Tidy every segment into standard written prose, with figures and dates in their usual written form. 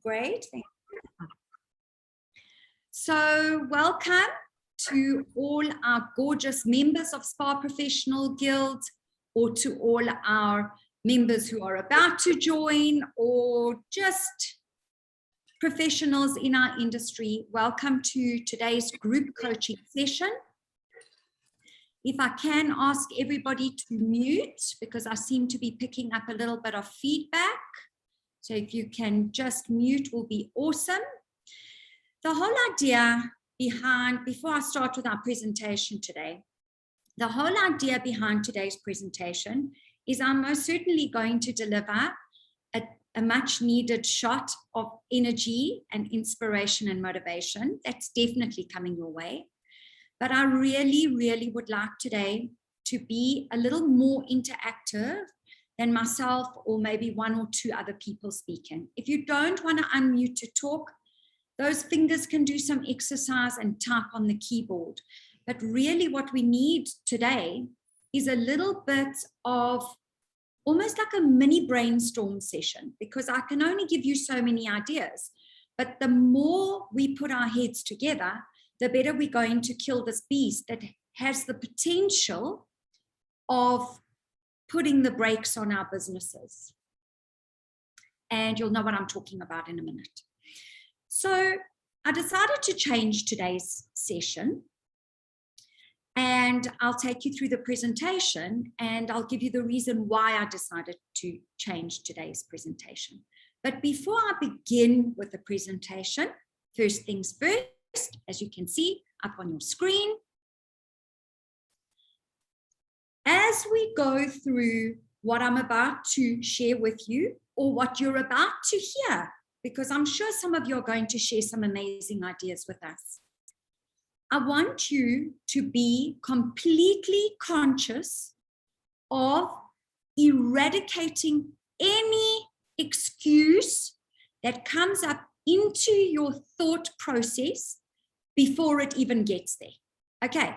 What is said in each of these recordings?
Great. Thank you. So welcome to all our gorgeous members of Spa Professional Guild, or to all our members who are about to join, or just professionals in our industry. Welcome to today's group coaching session. If I can ask everybody to mute, because I seem to be picking up a little bit of feedback. So if you can just mute, will be awesome. The whole idea behind, before I start with our presentation today, the whole idea behind today's presentation is I'm most certainly going to deliver a much needed shot of energy and inspiration and motivation. That's definitely coming your way. But I really would like today to be a little more interactive than myself or maybe one or two other people speaking. If you don't want to unmute to talk, those fingers can do some exercise and type on the keyboard. But really what we need today is a little bit of almost like a mini brainstorm session, because I can only give you so many ideas. But the more we put our heads together, the better we're going to kill this beast that has the potential of putting the brakes on our businesses. And you'll know what I'm talking about in a minute. So I decided to change today's session, and I'll take you through the presentation and I'll give you the reason why I decided to change today's presentation. But before I begin with the presentation, first things first, as you can see up on your screen, as we go through what I'm about to share with you, or what you're about to hear, because I'm sure some of you are going to share some amazing ideas with us, I want you to be completely conscious of eradicating any excuse that comes up into your thought process before it even gets there. Okay,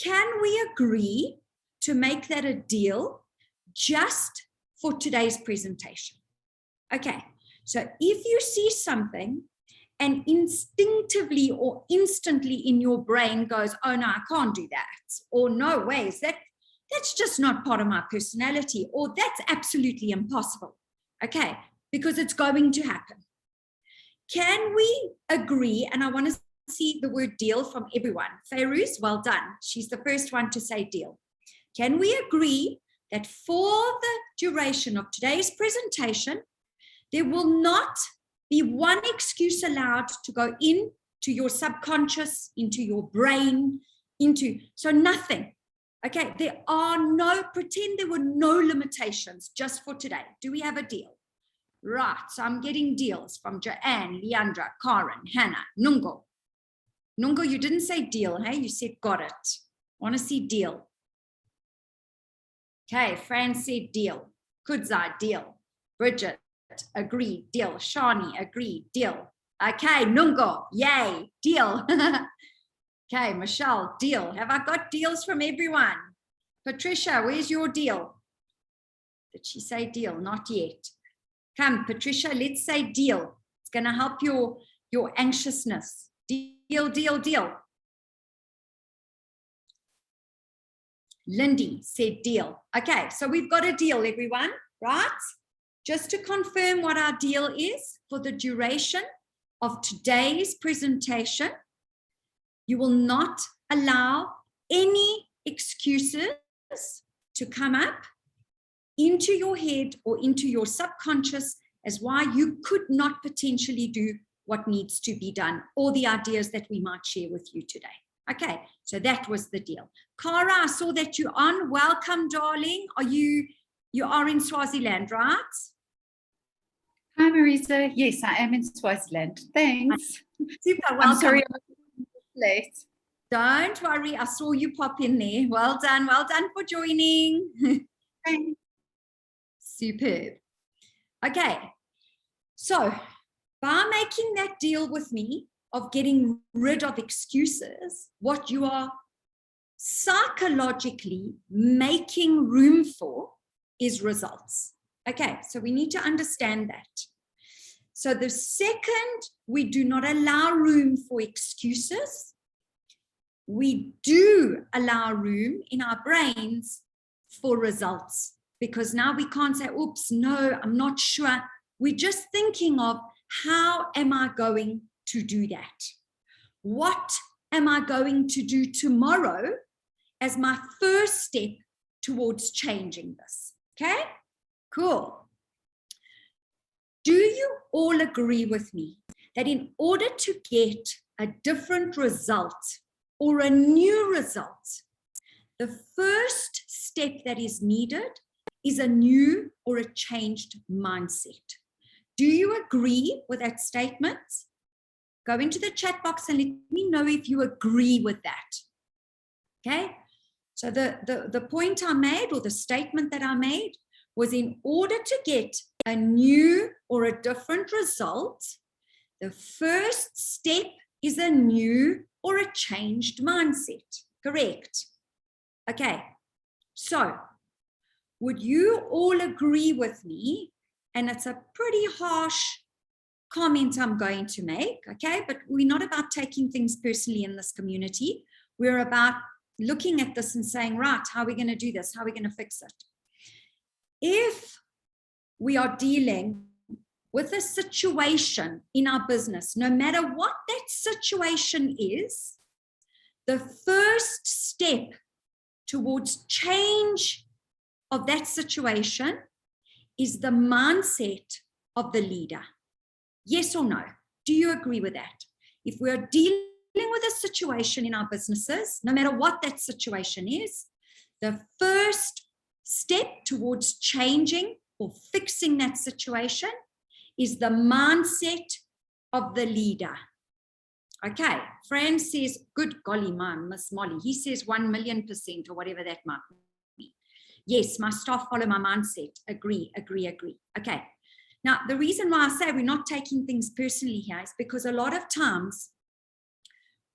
can we agree to make that a deal just for today's presentation? Okay, so if you see something and instinctively or instantly in your brain goes, oh no, I can't do that, or no ways, that's just not part of my personality, or that's absolutely impossible, okay, because it's going to happen. Can we agree, and I want to see the word deal from everyone. Fairuz, well done. She's the first one to say deal. Can we agree that for the duration of today's presentation, there will not be one excuse allowed to go into your subconscious, into your brain, so nothing. Okay, there are no, pretend there were no limitations just for today. Do we have a deal? Right, so I'm getting deals from Joanne, Leandra, Karen, Hannah, Nungo. Nungo, you didn't say deal, hey? You said got it. I want to see deal. Okay, Fran said deal. Kudzai, deal. Bridget, agreed, deal. Shani, agreed, deal. Okay, Nungo, yay, deal. Okay, Michelle, deal. Have I got deals from everyone? Patricia, where's your deal? Did she say deal? Not yet. Come, Patricia, let's say deal. It's going to help your anxiousness. Deal, deal, deal. Lindy said deal. Okay, so we've got a deal, everyone, right? Just to confirm what our deal is for the duration of today's presentation, you will not allow any excuses to come up into your head or into your subconscious as why you could not potentially do what needs to be done, or the ideas that we might share with you today. Okay, so that was the deal. Cara, I saw that you're on. Welcome, darling. You are in Swaziland, right? Hi, Marisa. Yes, I am in Swaziland. Thanks. Super, welcome. I'm sorry I'm late. Don't worry, I saw you pop in there. Well done for joining. Thanks. Superb. Okay, so by making that deal with me of getting rid of excuses, what you are psychologically making room for is results. Okay, so we need to understand that. So the second, we do not allow room for excuses. We do allow room in our brains for results, because now we can't say, oops, no, I'm not sure. We're just thinking of, how am I going to do that? What am I going to do tomorrow as my first step towards changing this? Okay, cool. Do you all agree with me that in order to get a different result or a new result, the first step that is needed is a new or a changed mindset? Do you agree with that statement? Go into the chat box and let me know if you agree with that. Okay, so the point I made, or the statement that I made, was in order to get a new or a different result, the first step is a new or a changed mindset. Correct? Okay, so would you all agree with me? And it's a pretty harsh comment I'm going to make, okay? But we're not about taking things personally in this community. We're about looking at this and saying, right, how are we going to do this? How are we going to fix it? If we are dealing with a situation in our business, no matter what that situation is, the first step towards change of that situation is the mindset of the leader. Yes or no? Do you agree with that? If we're dealing with a situation in our businesses, no matter what that situation is, the first step towards changing or fixing that situation is the mindset of the leader. Okay, Fran says, good golly, man, Miss Molly. He says 1,000,000% or whatever that might be. Yes, my staff follow my mindset. Agree. Okay. Now, the reason why I say we're not taking things personally here is because a lot of times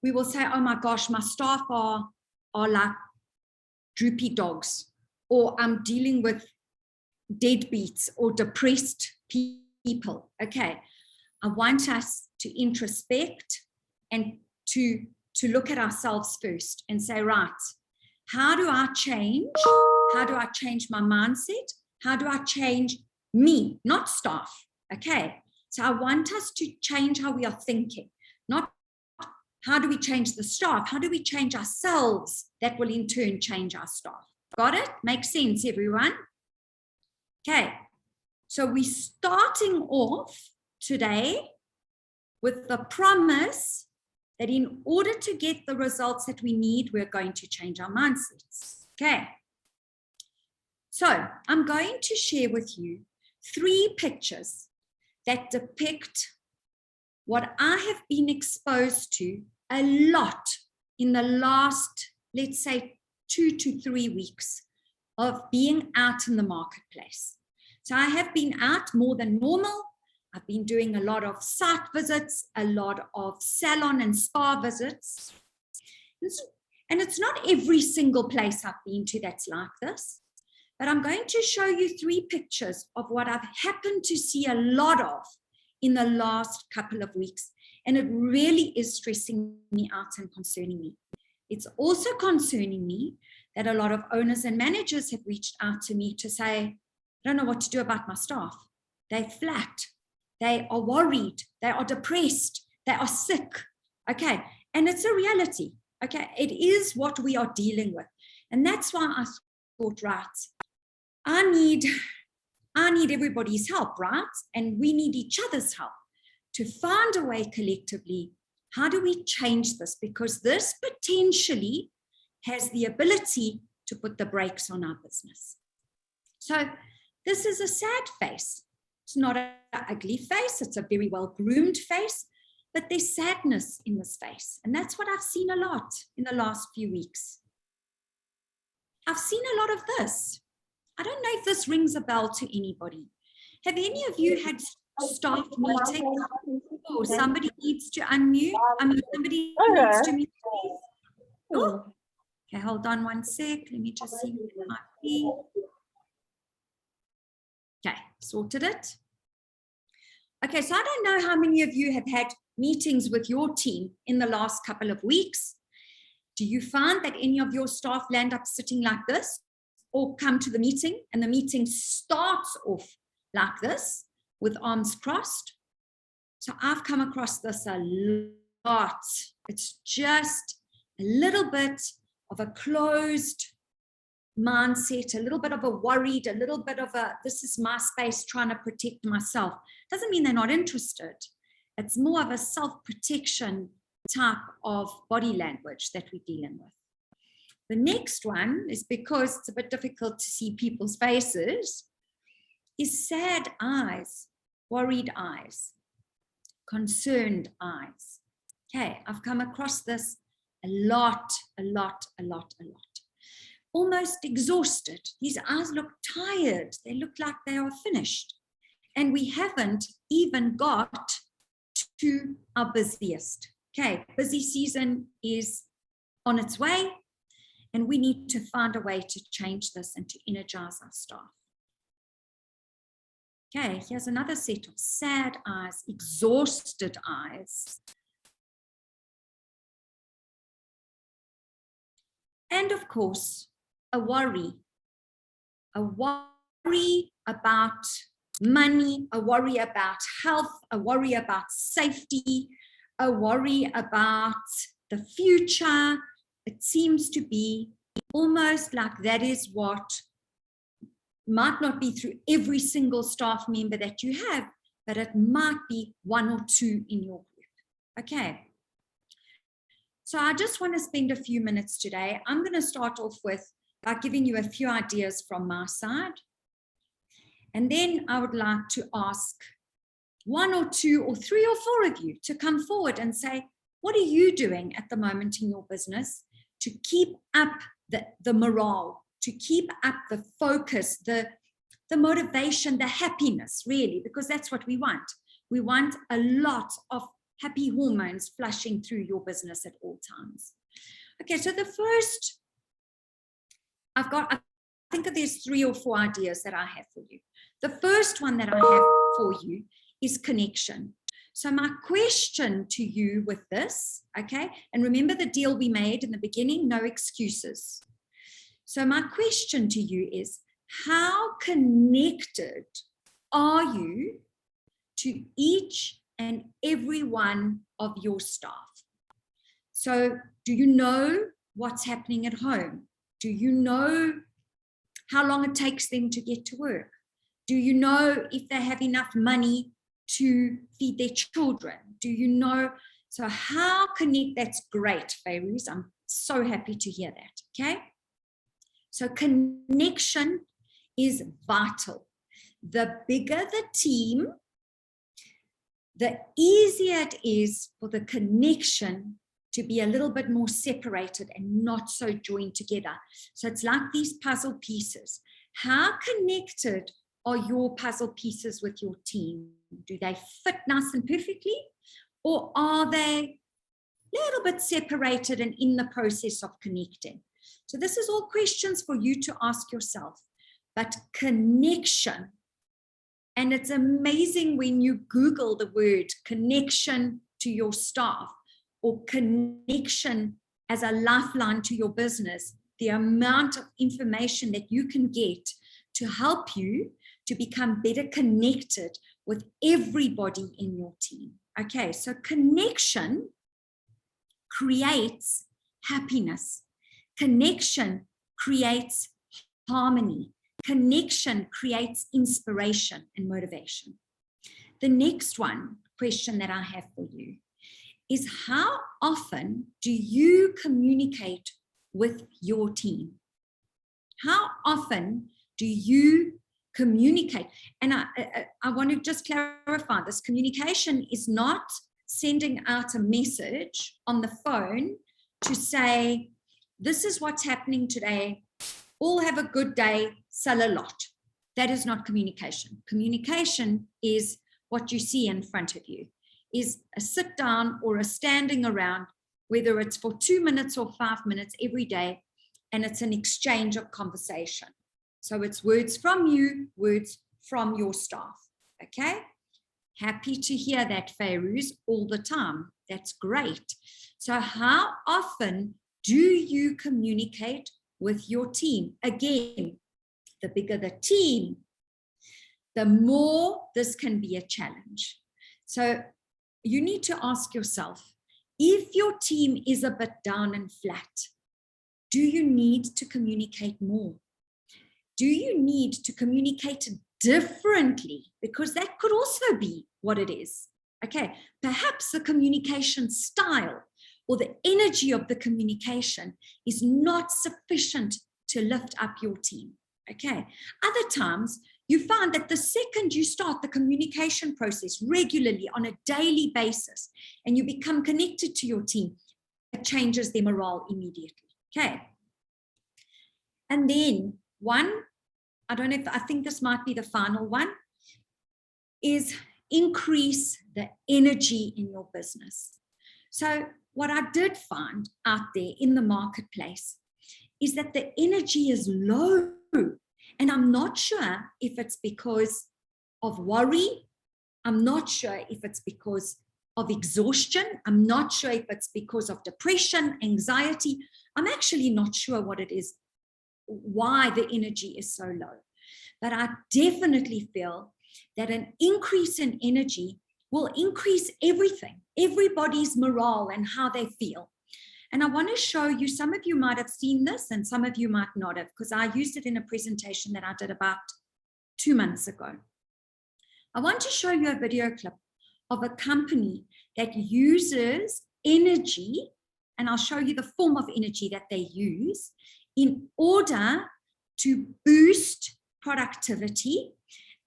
we will say, oh my gosh, my staff are like droopy dogs, or I'm dealing with deadbeats or depressed people. Okay, I want us to introspect and to look at ourselves first and say, right, how do I change? How do I change my mindset? How do I change me, not staff? Okay, so I want us to change how we are thinking, not how do we change the staff? How do we change ourselves? That will in turn change our staff. Got it? Makes sense, everyone? Okay, so we're starting off today with the promise that in order to get the results that we need, we're going to change our mindsets. Okay, so I'm going to share with you 3 pictures that depict what I have been exposed to a lot in the last, let's say, 2 to 3 weeks of being out in the marketplace. So I have been out more than normal. I've been doing a lot of site visits, a lot of salon and spa visits. And it's not every single place I've been to that's like this. But I'm going to show you 3 pictures of what I've happened to see a lot of in the last couple of weeks. And it really is stressing me out and concerning me. It's also concerning me that a lot of owners and managers have reached out to me to say, I don't know what to do about my staff. They're flat. They are worried. They are depressed. They are sick. Okay. And it's a reality. Okay. It is what we are dealing with. And that's why I thought, right, I need everybody's help, right? And we need each other's help to find a way collectively. How do we change this? Because this potentially has the ability to put the brakes on our business. So this is a sad face. It's not an ugly face. It's a very well-groomed face, but there's sadness in this face. And that's what I've seen a lot in the last few weeks. I've seen a lot of this. I don't know if this rings a bell to anybody. Have any of you had staff meetings? Oh, somebody needs to unmute. Somebody needs to mute, please. Oh, okay, hold on one sec. Let me just see what it might be. Okay, sorted it. Okay, so I don't know how many of you have had meetings with your team in the last couple of weeks. Do you find that any of your staff land up sitting like this, or come to the meeting and the meeting starts off like this with arms crossed? So I've come across this a lot. It's just a little bit of a closed mindset, a little bit of a worried, a little bit of a, this is my space, trying to protect myself. Doesn't mean they're not interested. It's more of a self-protection type of body language that we're dealing with. The next one is, because it's a bit difficult to see people's faces, is sad eyes, worried eyes, concerned eyes. Okay, I've come across this a lot. Almost exhausted. These eyes look tired. They look like they are finished. And we haven't even got to our busiest. Okay, busy season is on its way, and we need to find a way to change this and to energize our staff. Okay, here's another set of sad eyes, exhausted eyes. And of course, a worry about money, a worry about health, a worry about safety, a worry about the future. It seems to be almost like that is what might not be through every single staff member that you have, but it might be one or two in your group. Okay. So I just want to spend a few minutes today. I'm going to start off with by giving you a few ideas from my side. And then I would like to ask one or two or three or four of you to come forward and say, what are you doing at the moment in your business to keep up the morale, to keep up the focus, the motivation, the happiness, really, because that's what we want. We want a lot of happy hormones flushing through your business at all times. Okay, so the first, I think there's 3 or 4 ideas that I have for you. The first one that I have for you is connection. So my question to you with this, okay, and remember the deal we made in the beginning, no excuses. So my question to you is, how connected are you to each and every one of your staff? So do you know what's happening at home? Do you know how long it takes them to get to work? Do you know if they have enough money to feed their children? Do you know? So how connect? That's great, Fairuz. I'm so happy to hear that. Okay. So connection is vital. The bigger the team, the easier it is for the connection to be a little bit more separated and not so joined together. So it's like these puzzle pieces. How connected are your puzzle pieces with your team? Do they fit nice and perfectly? Or are they a little bit separated and in the process of connecting? So this is all questions for you to ask yourself. But connection, and it's amazing when you Google the word connection to your staff or connection as a lifeline to your business, the amount of information that you can get to help you to become better connected with everybody in your team. Okay, so connection creates happiness. Connection creates harmony. Connection creates inspiration and motivation. The next question that I have for you is, how often do you communicate with your team? How often do you communicate? And I want to just clarify this. Communication is not sending out a message on the phone to say, this is what's happening today. All have a good day, sell a lot. That is not communication. Communication is what you see in front of you, is a sit down or a standing around, whether it's for 2 minutes or 5 minutes every day, and it's an exchange of conversation. So it's words from you, words from your staff, okay? Happy to hear that, Fairuz, all the time. That's great. So how often do you communicate with your team? Again, the bigger the team, the more this can be a challenge. So you need to ask yourself, if your team is a bit down and flat, do you need to communicate more? Do you need to communicate differently? Because that could also be what it is. Okay, perhaps the communication style or the energy of the communication is not sufficient to lift up your team. Okay, other times you find that the second you start the communication process regularly on a daily basis and you become connected to your team, it changes their morale immediately. Okay, and then I think this might be the final one, is increase the energy in your business. So what I did find out there in the marketplace is that the energy is low. And I'm not sure if it's because of worry. I'm not sure if it's because of exhaustion. I'm not sure if it's because of depression, anxiety. I'm actually not sure what it is, why the energy is so low. But I definitely feel that an increase in energy will increase everything, everybody's morale and how they feel. And I want to show you, some of you might have seen this and some of you might not have, because I used it in a presentation that I did about 2 months ago. I want to show you a video clip of a company that uses energy, and I'll show you the form of energy that they use in order to boost productivity.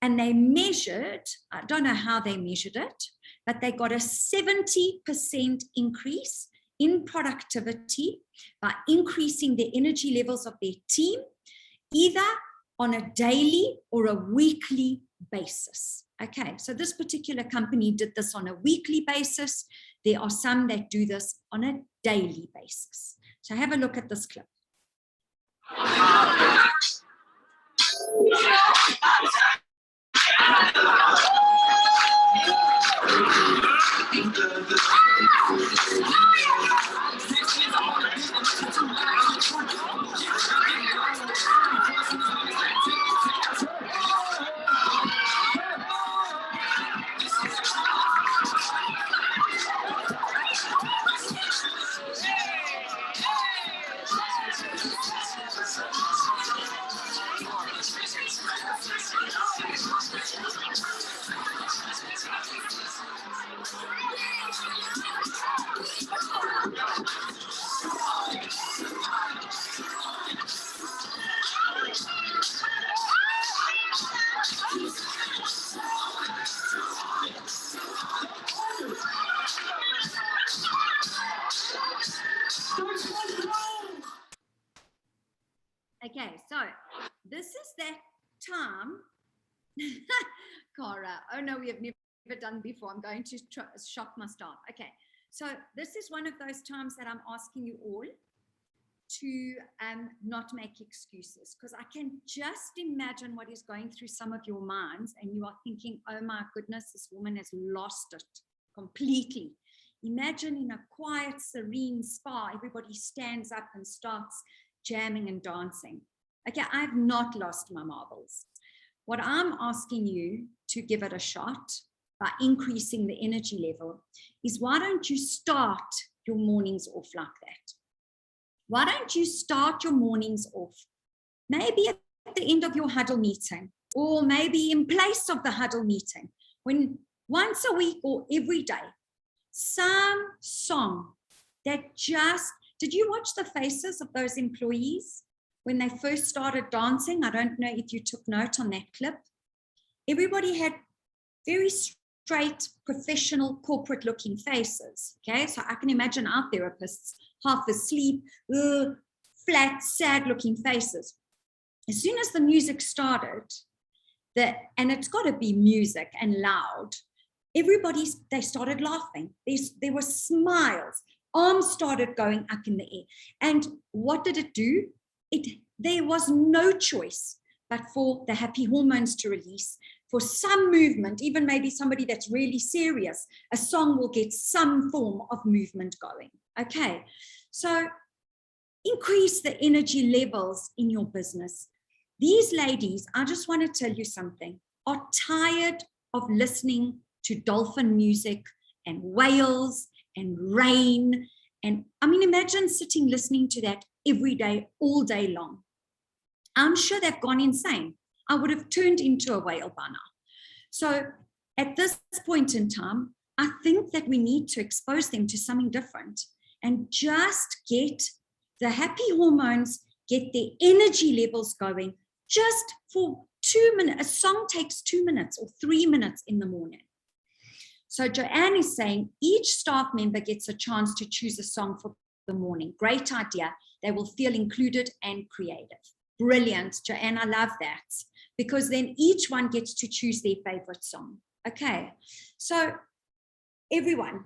And they measured, I don't know how they measured it, but they got a 70% increase in productivity by increasing the energy levels of their team, either on a daily or a weekly basis. Okay, so this particular company did this on a weekly basis. There are some that do this on a daily basis. So have a look at this clip. Okay, so this is that time. Cara, oh no, we have never done before. I'm going to shock my staff. Okay, so this is one of those times that I'm asking you all to not make excuses, because I can just imagine what is going through some of your minds, and you are thinking, oh my goodness, this woman has lost it completely. Imagine in a quiet, serene spa, everybody stands up and starts jamming and dancing. Okay, I've not lost my marbles. What I'm asking you to give it a shot by increasing the energy level is, why don't you start your mornings off like that? Why don't you start your mornings off maybe at the end of your huddle meeting, or maybe in place of the huddle meeting, when once a week or every day, some song that just, did you watch the faces of those employees when they first started dancing? I don't know if you took note on that clip. Everybody had very straight, professional, corporate looking faces. Okay, so I can imagine our therapists half asleep, flat, sad looking faces. As soon as the music started, and it's got to be music and loud, they started laughing. There were smiles. Arms started going up in the air. And what did it do? There was no choice but for the happy hormones to release, for some movement, even maybe somebody that's really serious, a song will get some form of movement going. Okay, so increase the energy levels in your business. These ladies, I just want to tell you something, are tired of listening to dolphin music and whales and rain. And I mean, imagine sitting listening to that every day, all day long. I'm sure they've gone insane. I would have turned into a whale by now. So at this point in time, I think that we need to expose them to something different and just get the happy hormones, get their energy levels going just for 2 minutes. A song takes 2 minutes or 3 minutes in the morning. So Joanne is saying each staff member gets a chance to choose a song for the morning. Great idea. They will feel included and creative. Brilliant, Joanne, I love that. Because then each one gets to choose their favorite song. Okay, so everyone.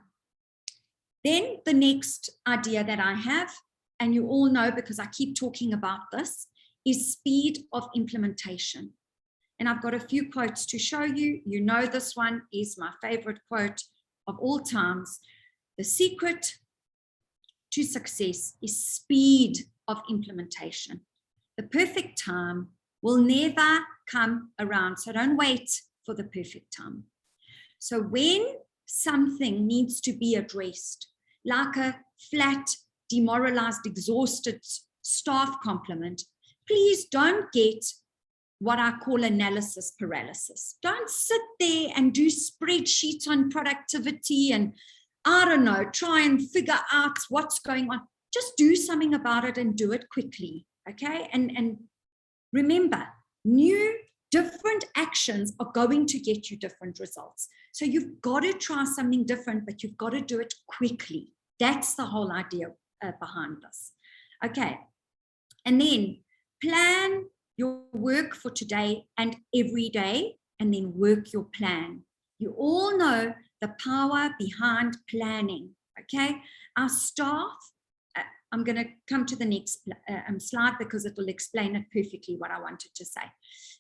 Then the next idea that I have, and you all know because I keep talking about this, is speed of implementation. And I've got a few quotes to show you. You know this one is my favorite quote of all times. The secret to success is speed of implementation. The perfect time will never come around, so don't wait for the perfect time. So when something needs to be addressed, like a flat, demoralized, exhausted staff complement, please don't get what I call analysis paralysis. Don't sit there and do spreadsheets on productivity and, I don't know, try and figure out what's going on. Just do something about it and do it quickly, okay? And remember, new, different actions are going to get you different results. So you've got to try something different, but you've got to do it quickly. That's the whole idea behind this. Okay, and then plan your work for today and every day, and then work your plan. You all know the power behind planning, okay? Our staff, I'm going to come to the next slide because it will explain it perfectly what I wanted to say.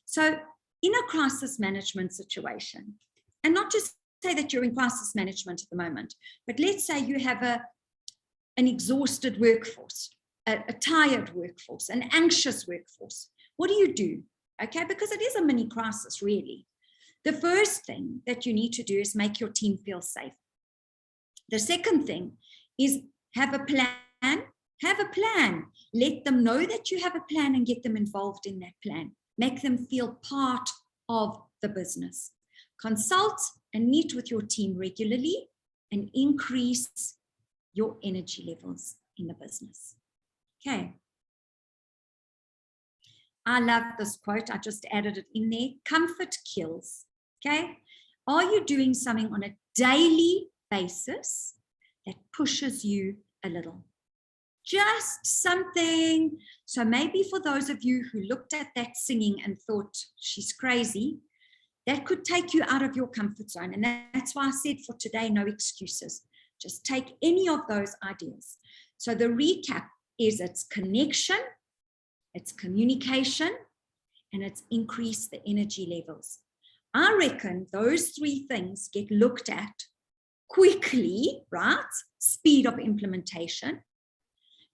So in a crisis management situation, and not just say that you're in crisis management at the moment, but let's say you have an exhausted workforce, a tired workforce, an anxious workforce. What do? Okay, because it is a mini crisis, really. The first thing that you need to do is make your team feel safe. The second thing is have a plan. Have a plan. Let them know that you have a plan and get them involved in that plan. Make them feel part of the business. Consult and meet with your team regularly and increase your energy levels in the business. Okay. I love this quote. I just added it in there. Comfort kills. Okay. Are you doing something on a daily basis that pushes you a little? Just something. So maybe for those of you who looked at that singing and thought she's crazy, that could take you out of your comfort zone. And that's why I said for today, no excuses. Just take any of those ideas. So the recap is it's connection, it's communication, and it's increase the energy levels. I reckon those three things get looked at quickly, right? Speed of implementation.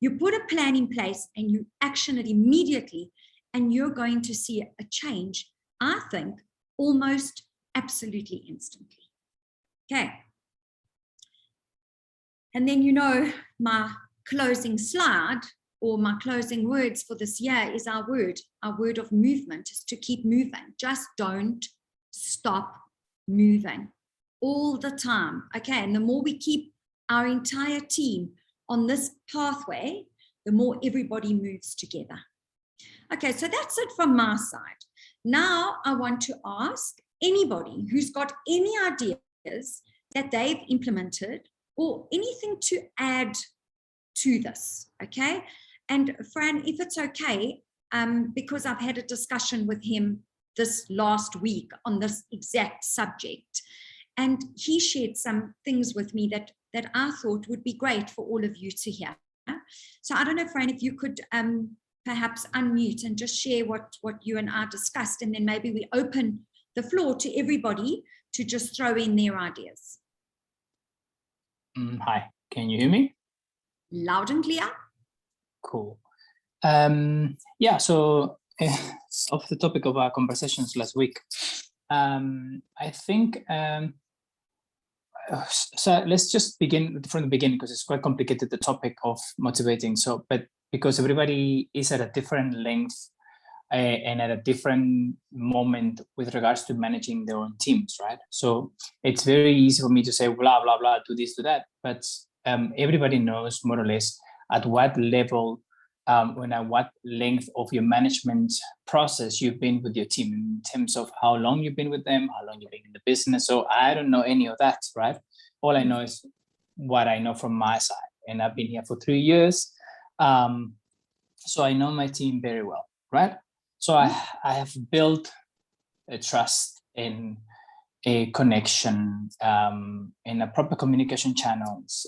You put a plan in place and you action it immediately, and you're going to see a change, I think, almost absolutely instantly. Okay. And then, you know, my closing slide or my closing words for this year is our word of movement is to keep moving. Just don't stop moving all the time. Okay. And the more we keep our entire team on this pathway, the more everybody moves together. Okay, so that's it from my side. Now I want to ask anybody who's got any ideas that they've implemented or anything to add to this, okay? And Fran, if it's okay, because I've had a discussion with him this last week on this exact subject, and he shared some things with me that I thought would be great for all of you to hear. So I don't know, Fran, if you could perhaps unmute and just share what you and I discussed, and then maybe we open the floor to everybody to just throw in their ideas. Hi, can you hear me? Loud and clear. Cool. Yeah, so off the topic of our conversations last week, I think, so let's just begin from the beginning, because it's quite complicated, the topic of motivating. So, but because everybody is at a different length and at a different moment with regards to managing their own teams, right? So it's very easy for me to say, blah, blah, blah, do this, do that. But everybody knows more or less at what level and at what length of your management process you've been with your team, in terms of how long you've been with them, how long you've been in the business. So I don't know any of that, right? All I know is what I know from my side. And I've been here for 3 years. So I know my team very well, right? So I have built a trust in a connection, in a proper communication channels.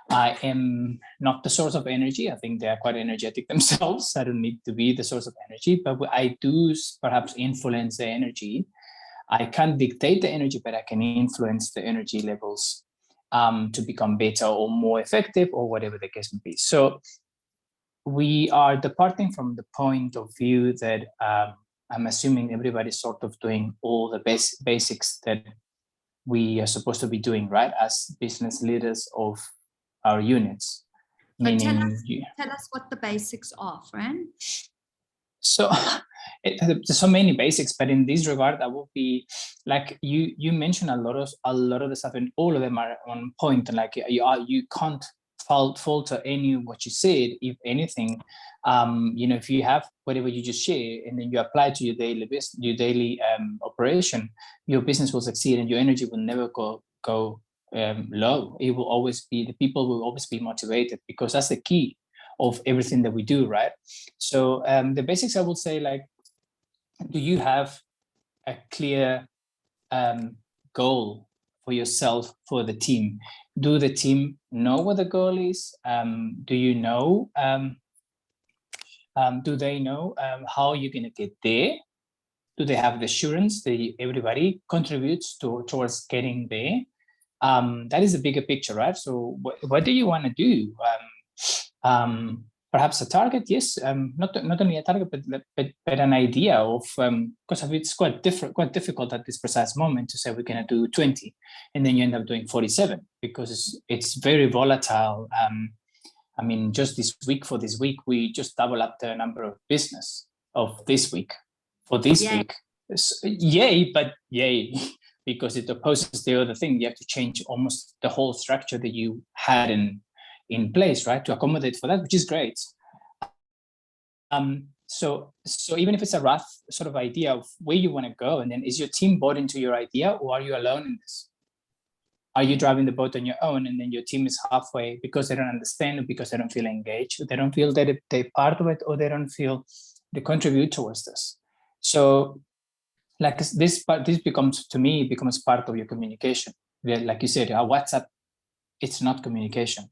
I am not the source of energy. I think they are quite energetic themselves. I don't need to be the source of energy, but I do perhaps influence the energy. I can't dictate the energy, but I can influence the energy levels to become better or more effective, or whatever the case may be. So we are departing from the point of view that I'm assuming everybody's sort of doing all the basics that we are supposed to be doing, right, as business leaders of our units. Meaning, tell us what the basics are, Fran. So there's so many basics, but in this regard, I will be like you mentioned a lot of the stuff, and all of them are on point. And like you can't falter any of what you said. If anything, if you have whatever you just share and then you apply to your daily operation, your business will succeed and your energy will never go low. It will always be, the people will always be motivated, because that's the key of everything that we do, right? So the basics, I would say, like, do you have a clear goal for yourself, for the team? Do the team know what the goal is? Do you know? Do they know how you're going to get there? Do they have the assurance that everybody contributes towards getting there? That is a bigger picture, right? So what do you want to do? Perhaps a target, yes. Not only a target, but an idea of, because it's quite difficult at this precise moment to say we're going to do 20, and then you end up doing 47, because it's very volatile. I mean, just for this week, we just double up the number of business of this week for this week. Yay, but yay. Because it opposes the other thing. You have to change almost the whole structure that you had in place, right, to accommodate for that, which is great. So even if it's a rough sort of idea of where you want to go, and then is your team bought into your idea, or are you alone in this? Are you driving the boat on your own, and then your team is halfway because they don't understand, or because they don't feel engaged, or they don't feel that they're part of it, or they don't feel they contribute towards this? So like this becomes part of your communication. Like you said, our WhatsApp, it's not communication.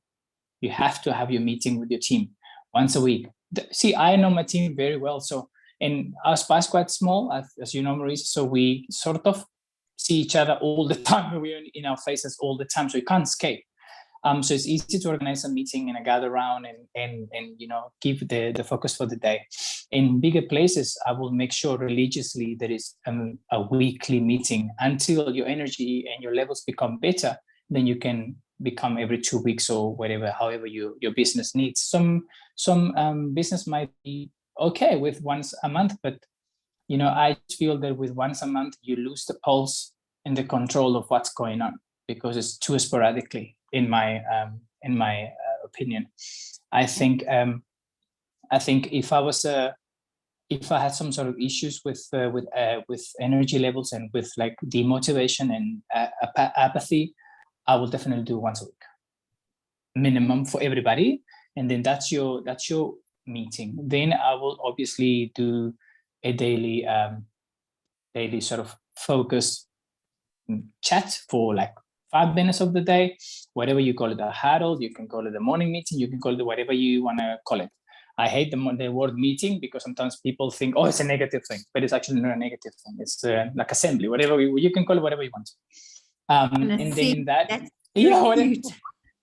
You have to have your meeting with your team once a week. See, I know my team very well. So, and our spa is quite small, as you know, Maurice. So we sort of see each other all the time. We're in our faces all the time. So you can't escape. So it's easy to organize a meeting and a gather around and keep the focus for the day. In bigger places, I will make sure religiously there is a weekly meeting until your energy and your levels become better. Then you can become every 2 weeks or whatever, however your business needs. Some business might be okay with once a month, but I feel that with once a month you lose the pulse and the control of what's going on, because it's too sporadically, in my opinion. I think if I had some sort of issues with energy levels and with like demotivation and apathy, I will definitely do once a week minimum for everybody, and then that's your meeting. Then I will obviously do a daily sort of focus chat for like 5 minutes of the day, whatever you call it, a huddle. You can call it a morning meeting, you can call it whatever you want to call it. I hate the word meeting because sometimes people think, oh, it's a negative thing, but it's actually not a negative thing. It's like assembly, whatever you can call it, whatever you want. And then that, yeah,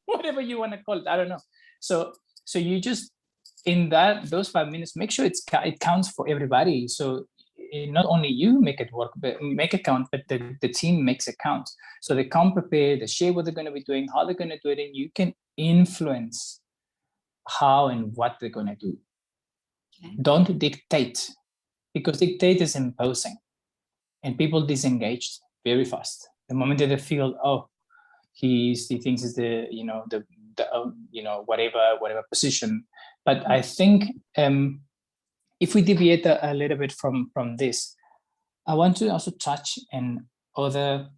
whatever you want to call it, I don't know. So you just, in those 5 minutes, make sure it counts for everybody. So not only you make it work, but make it count, but the team makes it count. So they come prepared, they share what they're going to be doing, how they're going to do it, and you can influence how and what they're going to do. Okay. Don't dictate, because dictate is imposing, and people disengage very fast. The moment that they feel, oh, he thinks is the whatever position. But I think if we deviate a little bit from this, I want to also touch on other.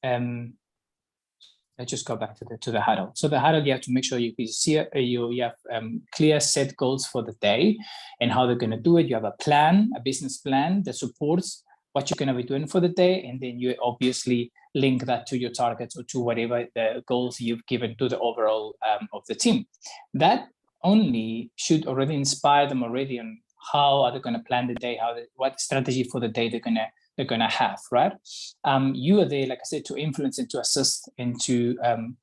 Let's just go back to the huddle. So the huddle, you have to make sure you have clear set goals for the day and how they're going to do it. You have a plan, a business plan that supports what you're going to be doing for the day, and then you obviously link that to your targets or to whatever the goals you've given to the overall of the team. That only should already inspire them already on how are they going to plan the day, what strategy for the day they're going to have, right? You are there, like I said, to influence and to assist and to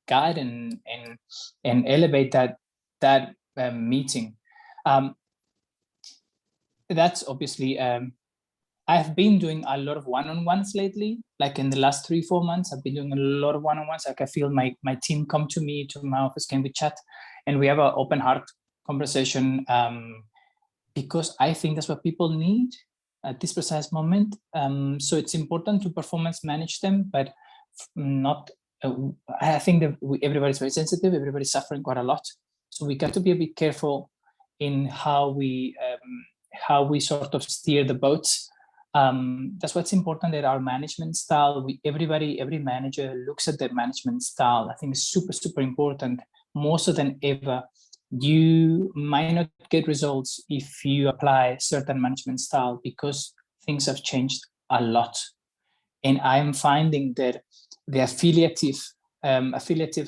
guide and elevate that meeting. That's obviously. I've been doing a lot of one-on-ones lately. Like in the last 3-4 months, I've been doing a lot of one-on-ones. Like I feel my team come to me, to my office, can we chat? And we have an open heart conversation because I think that's what people need at this precise moment. So it's important to performance manage them, but not, I think that everybody's very sensitive. Everybody's suffering quite a lot. So we got to be a bit careful in how we sort of steer the boats. That's what's important, that our management style, every manager looks at their management style. I think it's super, super important, more so than ever. You might not get results if you apply certain management style because things have changed a lot. And I'm finding that the affiliative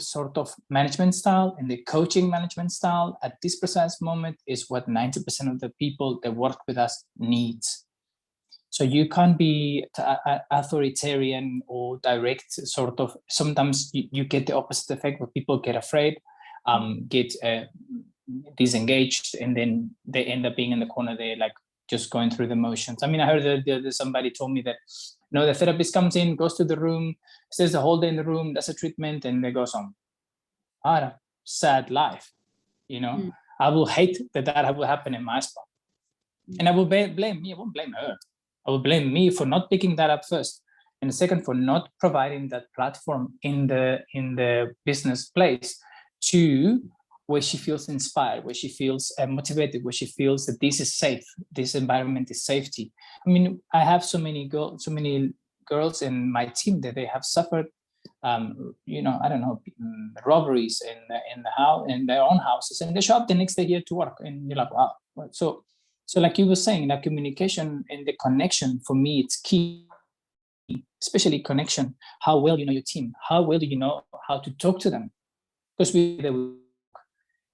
sort of management style and the coaching management style at this precise moment is what 90% of the people that work with us needs. So you can't be authoritarian or direct, sort of. Sometimes you get the opposite effect where people get afraid, get disengaged, and then they end up being in the corner. They're like just going through the motions. I mean, I heard that somebody told me that, the therapist comes in, goes to the room, stays the whole day in the room, does a treatment, and they goes on. What a sad life, I will hate that will happen in my spot. And I will blame me. I won't blame her. I will blame me for not picking that up first, and second, for not providing that platform in the business place to where she feels inspired, where she feels motivated, where she feels that this is safe, this environment is safety. I mean, I have so many girls in my team that they have suffered, I don't know, robberies in the house, in their own houses, and they show up the next day here to work, and you're like, wow. So like you were saying, that communication and the connection, for me, it's key, especially connection. How well you know your team, how well do you know how to talk to them? Because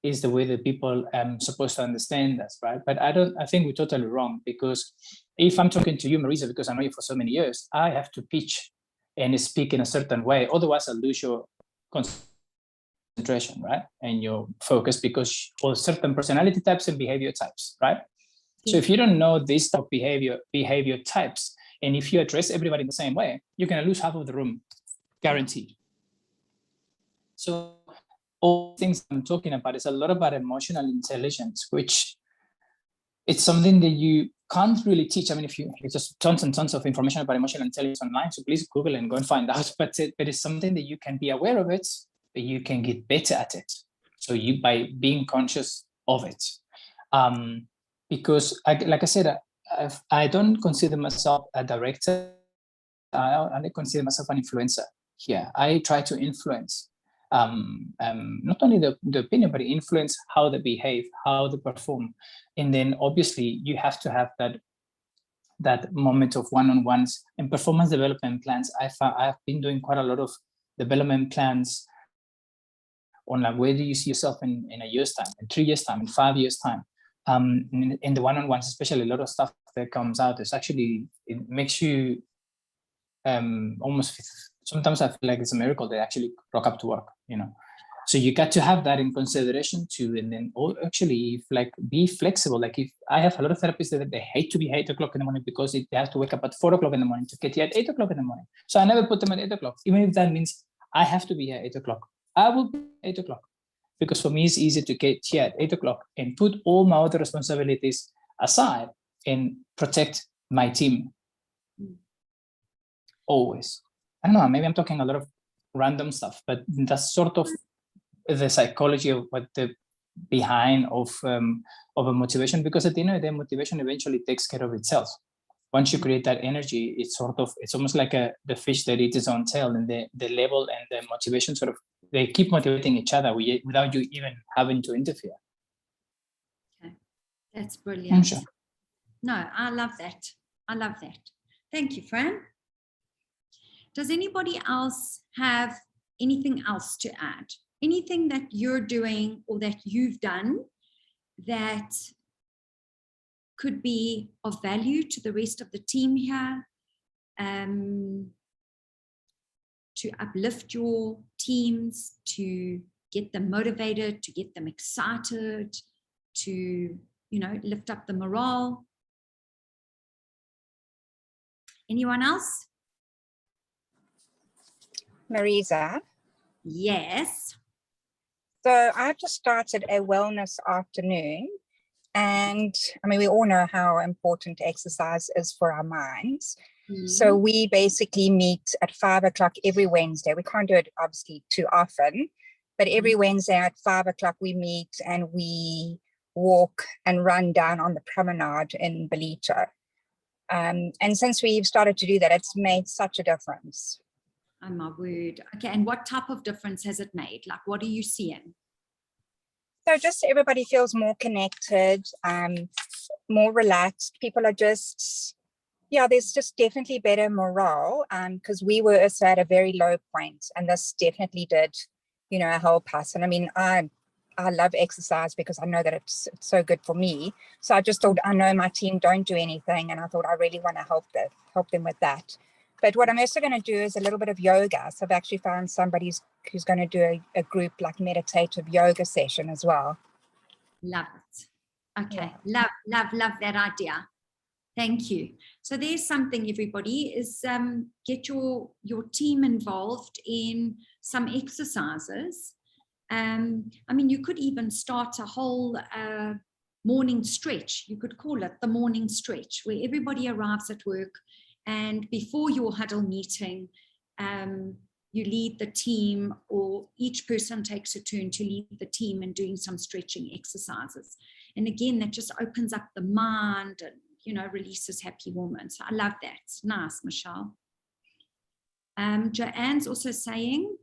is the way that people supposed to understand us, right? But I think we're totally wrong, because if I'm talking to you, Marisa, because I know you for so many years, I have to pitch and speak in a certain way. Otherwise, I'll lose your concentration, right? And your focus, because for certain personality types and behavior types, right? So if you don't know these type of behavior types, and if you address everybody in the same way, you're going to lose half of the room, guaranteed. So all things I'm talking about is a lot about emotional intelligence, which it's something that you can't really teach. I mean, if you just tons and tons of information about emotional intelligence online, so please Google and go and find out. But it's something that you can be aware of it, but you can get better at it. So by being conscious of it. Because like I said, I don't consider myself a director. I consider myself an influencer here. I try to influence not only the opinion, but influence how they behave, how they perform. And then obviously you have to have that moment of one-on-ones and performance development plans. I've been doing quite a lot of development plans on like, where do you see yourself in a year's time, in 3 years time, in 5 years time? In the one-on-ones, especially, a lot of stuff that comes out is actually, it makes you almost, sometimes I feel like it's a miracle they actually rock up to work, So you got to have that in consideration too, and then actually, like, be flexible. Like, if I have a lot of therapists that they hate to be 8 o'clock in the morning because they have to wake up at 4 o'clock in the morning to get here at 8 o'clock in the morning. So I never put them at 8 o'clock, even if that means I have to be here at 8 o'clock. I will be at 8 o'clock, because for me it's easier to get here at 8 o'clock and put all my other responsibilities aside and protect my team. Always. I don't know, maybe I'm talking a lot of random stuff, but that's sort of the psychology of what the behind of a motivation, because at the end of the day, motivation eventually takes care of itself. Once you create that energy, it's almost like the fish that eats its own tail, and the level and the motivation they keep motivating each other without you even having to interfere. Okay, that's brilliant. Sure. No, I love that. I love that. Thank you, Fran. Does anybody else have anything else to add? Anything that you're doing or that you've done that could be of value to the rest of the team here, to uplift your teams, to get them motivated, to get them excited, to, lift up the morale? Anyone else? Marisa? Yes. So I've just started a wellness afternoon, and I mean, we all know how important exercise is for our minds. So we basically meet at 5 o'clock every Wednesday. We can't do it obviously too often, but every Wednesday at 5 o'clock we meet and we walk and run down on the promenade in Belito. And since we've started to do that, it's made such a difference. Oh my word. Okay, and what type of difference has it made? Like, what are you seeing? So just everybody feels more connected, more relaxed. People are just, there's just definitely better morale, because we were also at a very low point, and this definitely did, help us. And I mean, I love exercise because I know that it's so good for me. So I just thought, I know my team don't do anything, and I thought I really want to help them with that. But what I'm also going to do is a little bit of yoga. So I've actually found somebody who's going to do a group like meditative yoga session as well. Love it. Okay. Yeah. Love that idea. Thank you. So there's something, everybody, is get your team involved in some exercises. I mean, you could even start a whole morning stretch. You could call it the morning stretch, where everybody arrives at work, and before your huddle meeting, you lead the team, or each person takes a turn to lead the team in doing some stretching exercises. And again, that just opens up the mind and, releases happy hormones. So I love that. It's nice, Michelle. Joanne's also saying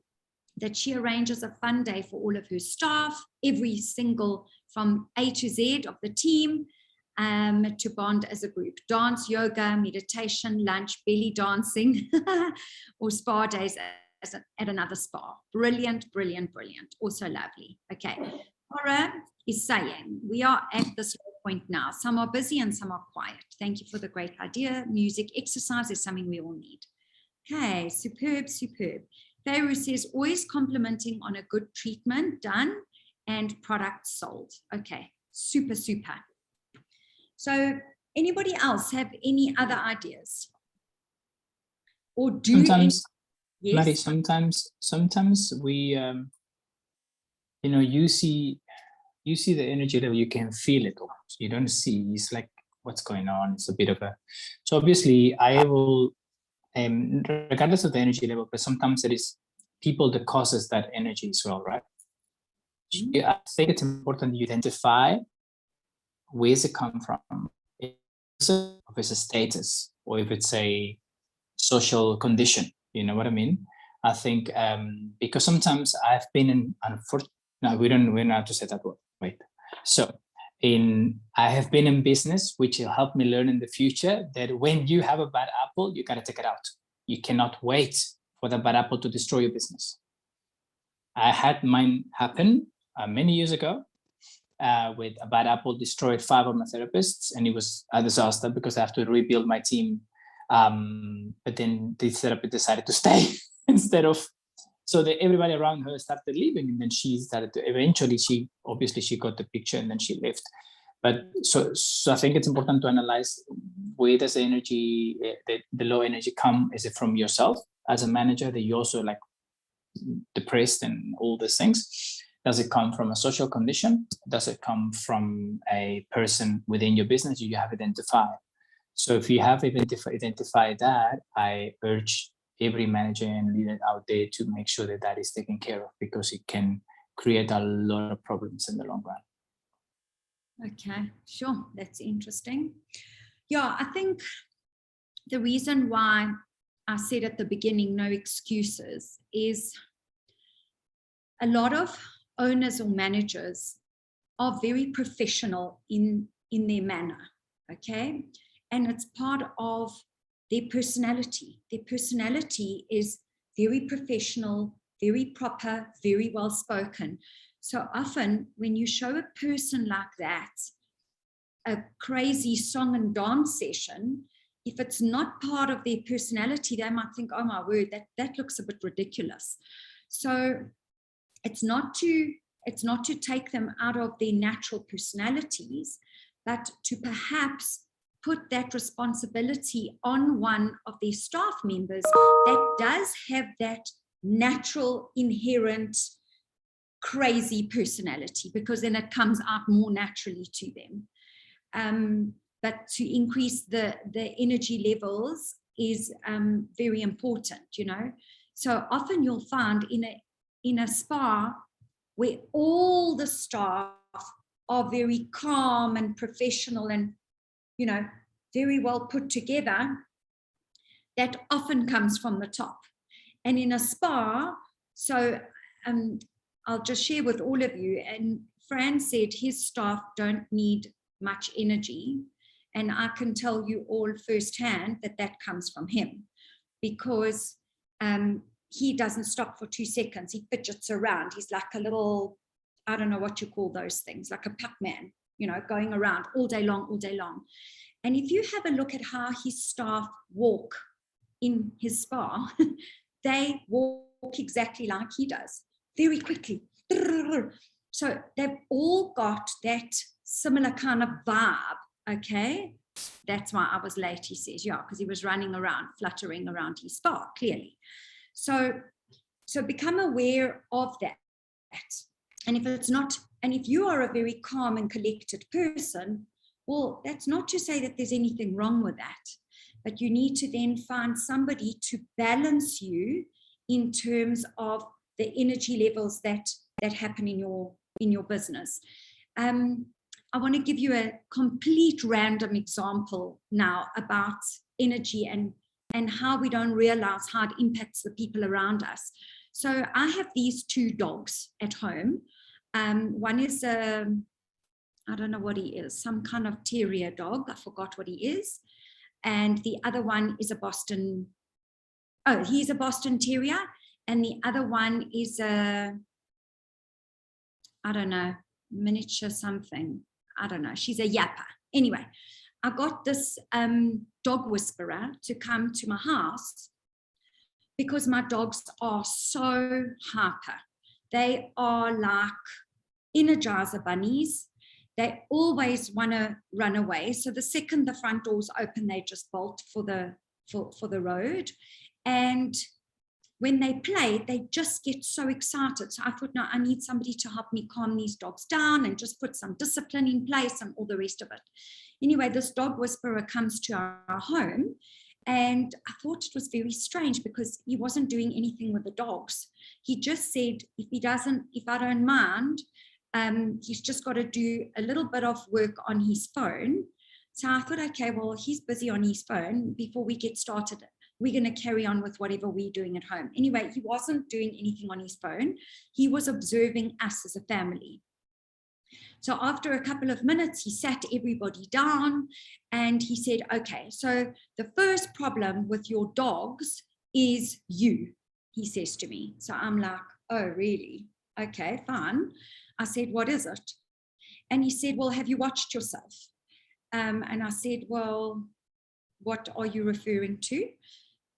that she arranges a fun day for all of her staff, every single from A to Z of the team, to bond as a group. Dance, yoga, meditation, lunch, belly dancing, or spa days at another spa. Brilliant, brilliant, brilliant. Also lovely. Okay. Laura is saying, we are at this point now. Some are busy and some are quiet. Thank you for the great idea. Music, exercise is something we all need. Okay, superb, superb. Fayru says, always complimenting on a good treatment done and product sold. Okay, super, super. So anybody else have any other ideas? Or do sometimes, yes? Maddie, sometimes we, you see the energy level, you can feel it almost. You don't see, it's like, what's going on? It's a bit of so obviously I will, regardless of the energy level, but sometimes there is people that causes that energy as well, right? I think it's important you identify where's it come from, if it's a status or if it's a social condition, you know what I mean? I think because sometimes I've been in, unfortunately, no, we're not to say that word, wait. So I have been in business, which will help me learn in the future that when you have a bad apple, you got to take it out. You cannot wait for the bad apple to destroy your business. I had mine happen many years ago with a bad apple destroyed 5 of my therapists, and it was a disaster because I have to rebuild my team. But then the therapist decided to stay instead of, so that everybody around her started leaving, and then she started to, eventually she got the picture and then she left. But so I think it's important to analyze where does the energy, the low energy come? Is it from yourself as a manager that you also like depressed and all these things? Does it come from a social condition? Does it come from a person within your business you have identified? So if you have identified that, I urge every manager and leader out there to make sure that that is taken care of, because it can create a lot of problems in the long run. Okay, sure. That's interesting. Yeah, I think the reason why I said at the beginning, no excuses, is a lot of owners or managers are very professional in their manner, okay? And it's part of their personality. Their personality is very professional, very proper, very well spoken. So often when you show a person like that a crazy song and dance session, if it's not part of their personality, they might think, oh my word, that looks a bit ridiculous. So it's not to take them out of their natural personalities, but to perhaps put that responsibility on one of their staff members that does have that natural, inherent, crazy personality, because then it comes out more naturally to them. But to increase the energy levels is very important, you know. So often you'll find in a spa where all the staff are very calm and professional and, you know, very well put together, that often comes from the top. And in a spa, so I'll just share with all of you, and Fran said his staff don't need much energy, and I can tell you all firsthand that comes from him, because he doesn't stop for 2 seconds. He fidgets around. He's like a little, I don't know what you call those things, like a Pac-Man, you know, going around all day long, all day long. And if you have a look at how his staff walk in his spa, they walk exactly like he does, very quickly. So they've all got that similar kind of vibe, okay? That's why I was late, he says, yeah, because he was running around, fluttering around his spa, clearly. So become aware of that. And if it's not, and if you are a very calm and collected person, well, that's not to say that there's anything wrong with that, but you need to then find somebody to balance you in terms of the energy levels that happen in your business. I want to give you a complete random example now about energy and how we don't realize how it impacts the people around us. So I have these 2 dogs at home. One is I don't know what he is, some kind of terrier dog. I forgot what he is. And the other one is he's a Boston Terrier. And the other one is I don't know, miniature something. I don't know. She's a yapper. Anyway, I got this dog whisperer to come to my house because my dogs are so hyper. They are like Energizer bunnies. They always want to run away. So the second the front doors open, they just bolt for the road. And when they play, they just get so excited. So I thought, no, I need somebody to help me calm these dogs down and just put some discipline in place and all the rest of it. Anyway, this dog whisperer comes to our home, and I thought it was very strange because he wasn't doing anything with the dogs. He just said, if I don't mind, he's just got to do a little bit of work on his phone. So I thought, okay, well, he's busy on his phone. Before we get started, we're going to carry on with whatever we're doing at home. Anyway, he wasn't doing anything on his phone. He was observing us as a family. So after a couple of minutes, he sat everybody down and he said, okay, so the first problem with your dogs is you, he says to me. So I'm like, oh, really? Okay, fine. I said, what is it? And he said, well, have you watched yourself? And I said, well, what are you referring to?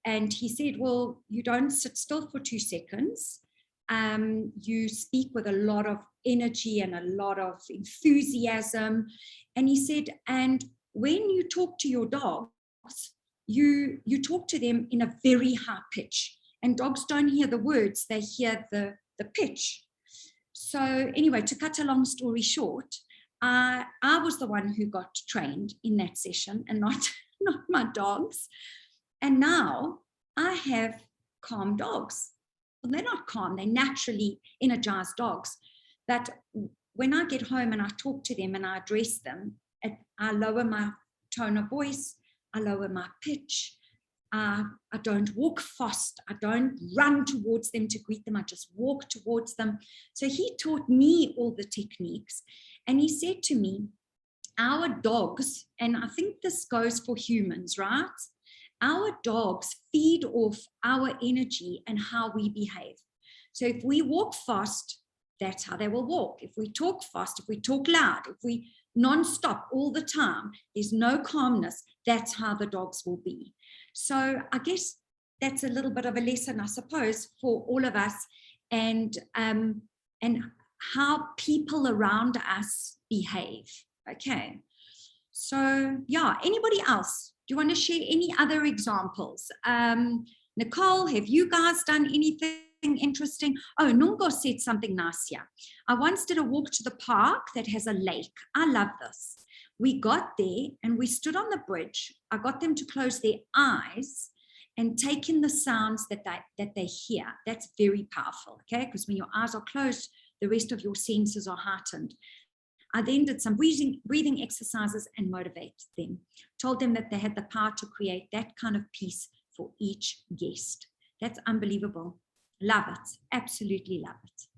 And he said, well, you don't sit still for 2 seconds. You speak with a lot of energy and a lot of enthusiasm. And he said, and when you talk to your dogs, you talk to them in a very high pitch. And dogs don't hear the words, they hear the pitch. So anyway, to cut a long story short, I was the one who got trained in that session and not my dogs. And now I have calm dogs. Well, they're not calm, they're naturally energized dogs. But when I get home and I talk to them and I address them, I lower my tone of voice, I lower my pitch. I don't walk fast. I don't run towards them to greet them. I just walk towards them. So he taught me all the techniques. And he said to me, our dogs, and I think this goes for humans, right? Our dogs feed off our energy and how we behave. So if we walk fast, that's how they will walk. If we talk fast, if we talk loud, if we non-stop all the time, there's no calmness, that's how the dogs will be. So I guess that's a little bit of a lesson, I suppose, for all of us, and how people around us behave. Okay. So yeah, anybody else? Do you want to share any other examples? Nicole, have you guys done anything interesting? Oh, Nungo said something nice here. I once did a walk to the park that has a lake. I love this. We got there and we stood on the bridge. I got them to close their eyes and take in the sounds that they hear. That's very powerful, okay? Because when your eyes are closed, the rest of your senses are heightened. I then did some breathing exercises and motivated them. Told them that they had the power to create that kind of peace for each guest. That's unbelievable. Love it. Absolutely love it.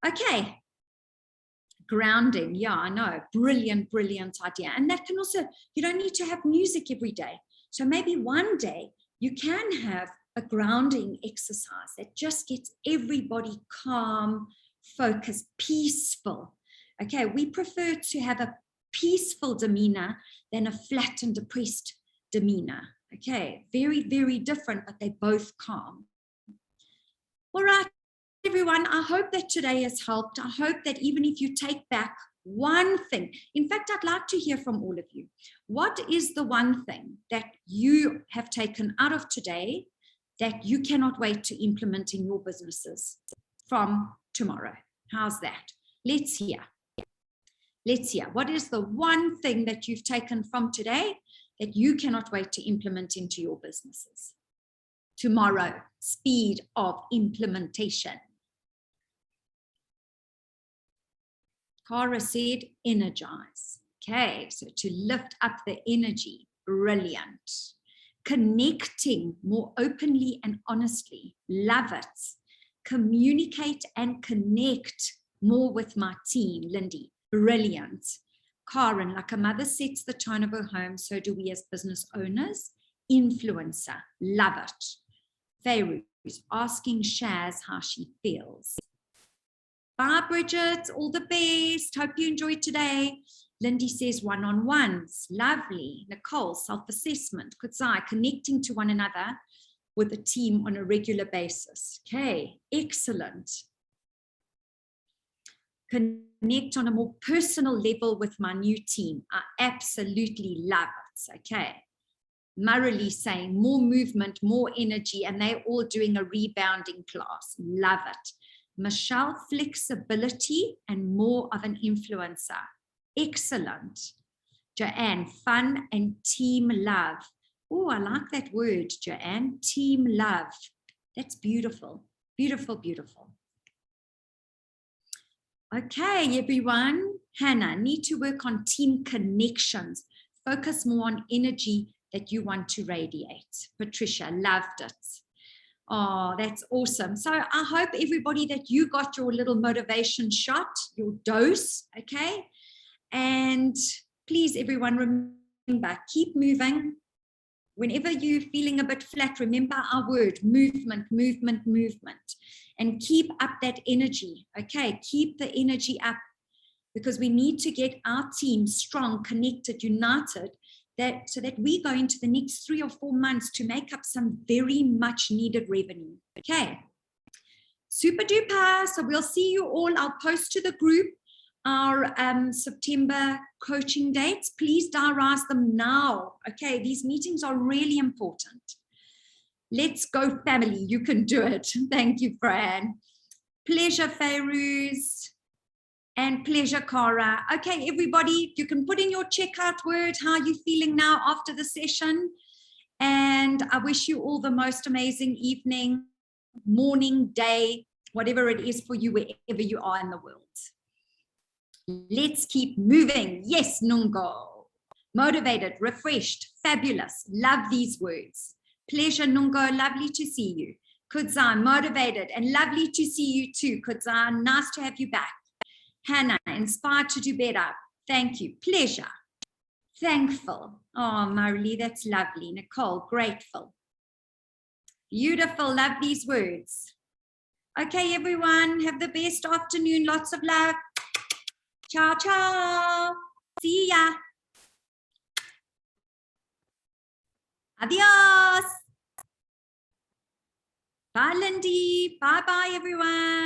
Okay. Grounding. Yeah, I know. Brilliant, brilliant idea. And that can also, you don't need to have music every day. So maybe one day you can have a grounding exercise that just gets everybody calm, focused, peaceful. Okay, we prefer to have a peaceful demeanor than a flat and depressed demeanor. Okay, very, very different, but they're both calm. All right, everyone, I hope that today has helped. I hope that even if you take back one thing, in fact, I'd like to hear from all of you. What is the one thing that you have taken out of today that you cannot wait to implement in your businesses from tomorrow? How's that? Let's hear. Let's hear. What is the one thing that you've taken from today that you cannot wait to implement into your businesses tomorrow? Speed of implementation. Cara said, energize. Okay, so to lift up the energy, brilliant. Connecting more openly and honestly, love it. Communicate and connect more with my team, Lindy, brilliant. Karen, like a mother sets the tone of her home, so do we as business owners. Influencer, love it. Fayrouz, asking Shaz how she feels. Bye, Bridget, all the best. Hope you enjoyed today. Lindy says one-on-ones, lovely. Nicole, self-assessment. Kutsai, connecting to one another with a team on a regular basis. Okay, excellent. Connect on a more personal level with my new team. I absolutely love it. Okay. Murali saying more movement, more energy, and they're all doing a rebounding class. Love it. Michelle, flexibility and more of an influencer. Excellent. Joanne, fun and team love. Oh, I like that word, Joanne. Team love. That's beautiful. Beautiful, beautiful. Okay, everyone. Hannah, need to work on team connections. Focus more on energy that you want to radiate. Patricia, loved it. Oh, that's awesome. So I hope everybody that you got your little motivation shot, your dose, okay? And please, everyone, remember, keep moving. Whenever you're feeling a bit flat, remember our word, movement, movement, movement, and keep up that energy. Okay, keep the energy up, because we need to get our team strong, connected, united, so that we go into the next 3 or 4 months to make up some very much needed revenue. Okay, super duper. So we'll see you all. I'll post to the group our September coaching dates. Please diarize them now. Okay, these meetings are really important. Let's go, family. You can do it. Thank you, Fran. Pleasure, Fairuz. And pleasure, Cara. Okay, everybody, you can put in your checkout word how you're feeling now after the session. And I wish you all the most amazing evening, morning, day, whatever it is for you, wherever you are in the world. Let's keep moving. Yes, Nungo. Motivated, refreshed, fabulous. Love these words. Pleasure, Nungo. Lovely to see you. Kudzai, motivated and lovely to see you too. Kudzai, nice to have you back. Hannah, inspired to do better. Thank you. Pleasure. Thankful. Oh, Marley, that's lovely. Nicole, grateful. Beautiful. Love these words. Okay, everyone, have the best afternoon. Lots of love. Ciao, ciao. See ya. Adios. Bye, Lindy. Bye-bye, everyone.